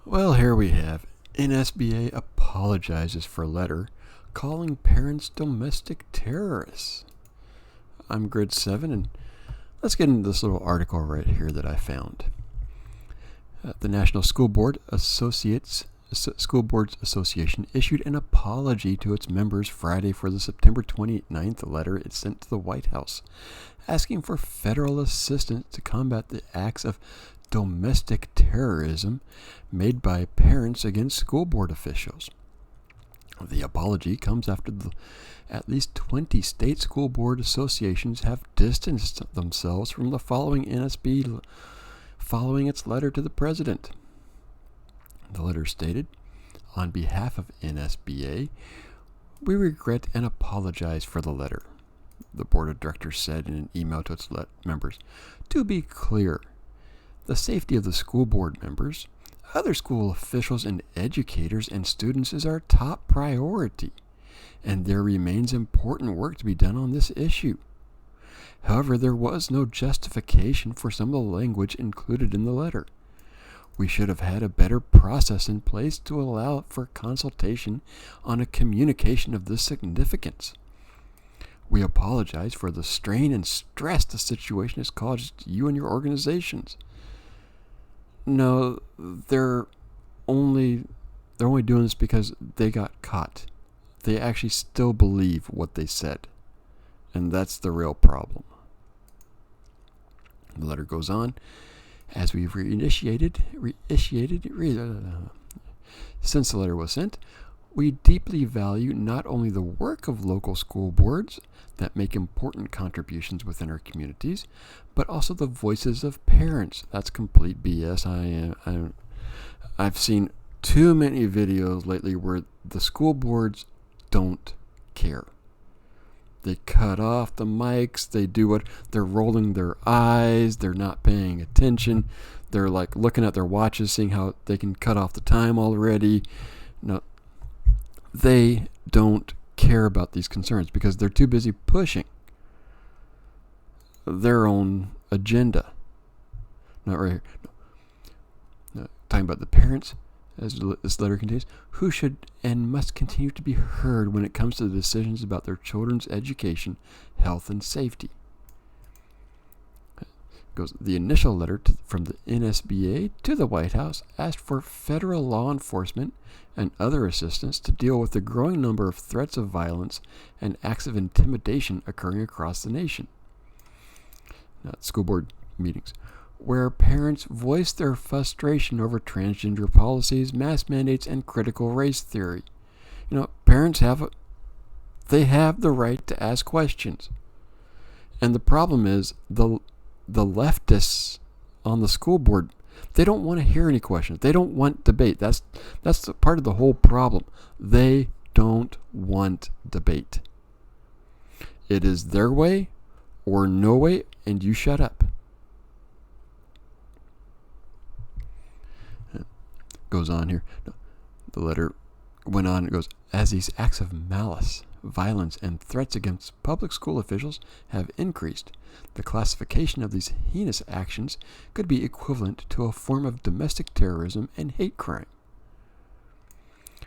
Well, here we have NSBA apologizes for letter calling parents domestic terrorists. I'm grade 7, and let's get into this little article right here that I found. The National School Boards Association issued an apology to its members Friday for the September 29th letter it sent to the White House, asking for federal assistance to combat the acts of domestic terrorism made by parents against school board officials. The apology comes after at least 20 state school board associations have distanced themselves from the following NSB following its letter to the president. The letter stated, "On behalf of NSBA, we regret and apologize for the letter," the board of directors said in an email to its members. "To be clear, the safety of the school board members, other school officials, and educators and students is our top priority, and there remains important work to be done on this issue. However, there was no justification for some of the language included in the letter. We should have had a better process in place to allow for consultation on a communication of this significance. We apologize for the strain and stress the situation has caused you and your organizations." No, they're only doing this because they got caught. They actually still believe what they said, and that's the real problem. The letter goes on, "As we've since the letter was sent, we deeply value not only the work of local school boards that make important contributions within our communities, but also the voices of parents." That's complete BS. I've seen too many videos lately where the school boards don't care. They cut off the mics. They do what? They're rolling their eyes. They're not paying attention. They're like looking at their watches, seeing how they can cut off the time already. No, they don't care about these concerns because they're too busy pushing their own agenda. Not right here. No, talking about the parents, as this letter contains, who should and must continue to be heard when it comes to the decisions about their children's education, health, and safety. The initial letter from the NSBA to the White House asked for federal law enforcement and other assistance to deal with the growing number of threats of violence and acts of intimidation occurring across the nation. School board meetings, where parents voiced their frustration over transgender policies, mask mandates, and critical race theory. Parents have the right to ask questions. And the problem is the leftists on the school board, they don't want to hear any questions. They don't want debate. That's the part of the whole problem. They don't want debate. It is their way or no way, and you shut up. It goes on here. The letter went on. It goes, "As these acts of malice, violence, and threats against public school officials have increased, the classification of these heinous actions could be equivalent to a form of domestic terrorism and hate crime."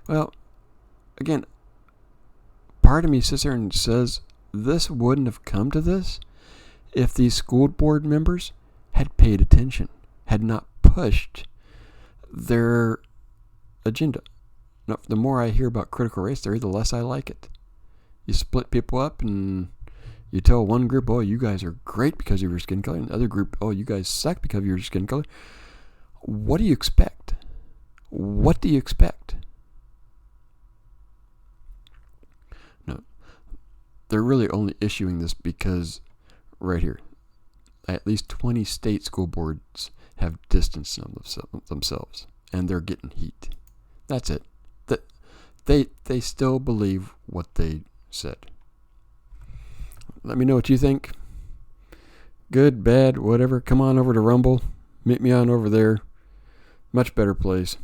Well, again, part of me sits there and says this wouldn't have come to this if these school board members had paid attention, had not pushed their agenda. Now, the more I hear about critical race theory, the less I like it. You split people up and you tell one group, "Oh, you guys are great because of your skin color," and the other group, "Oh, you guys suck because of your skin color." What do you expect? What do you expect? No, they're really only issuing this because right here, at least 20 state school boards have distanced themselves, and they're getting heat. That's it. They still believe what they said. Let me know what you think. Good, bad, whatever. Come on over to Rumble. Meet me on over there. Much better place.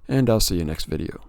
And I'll see you next video.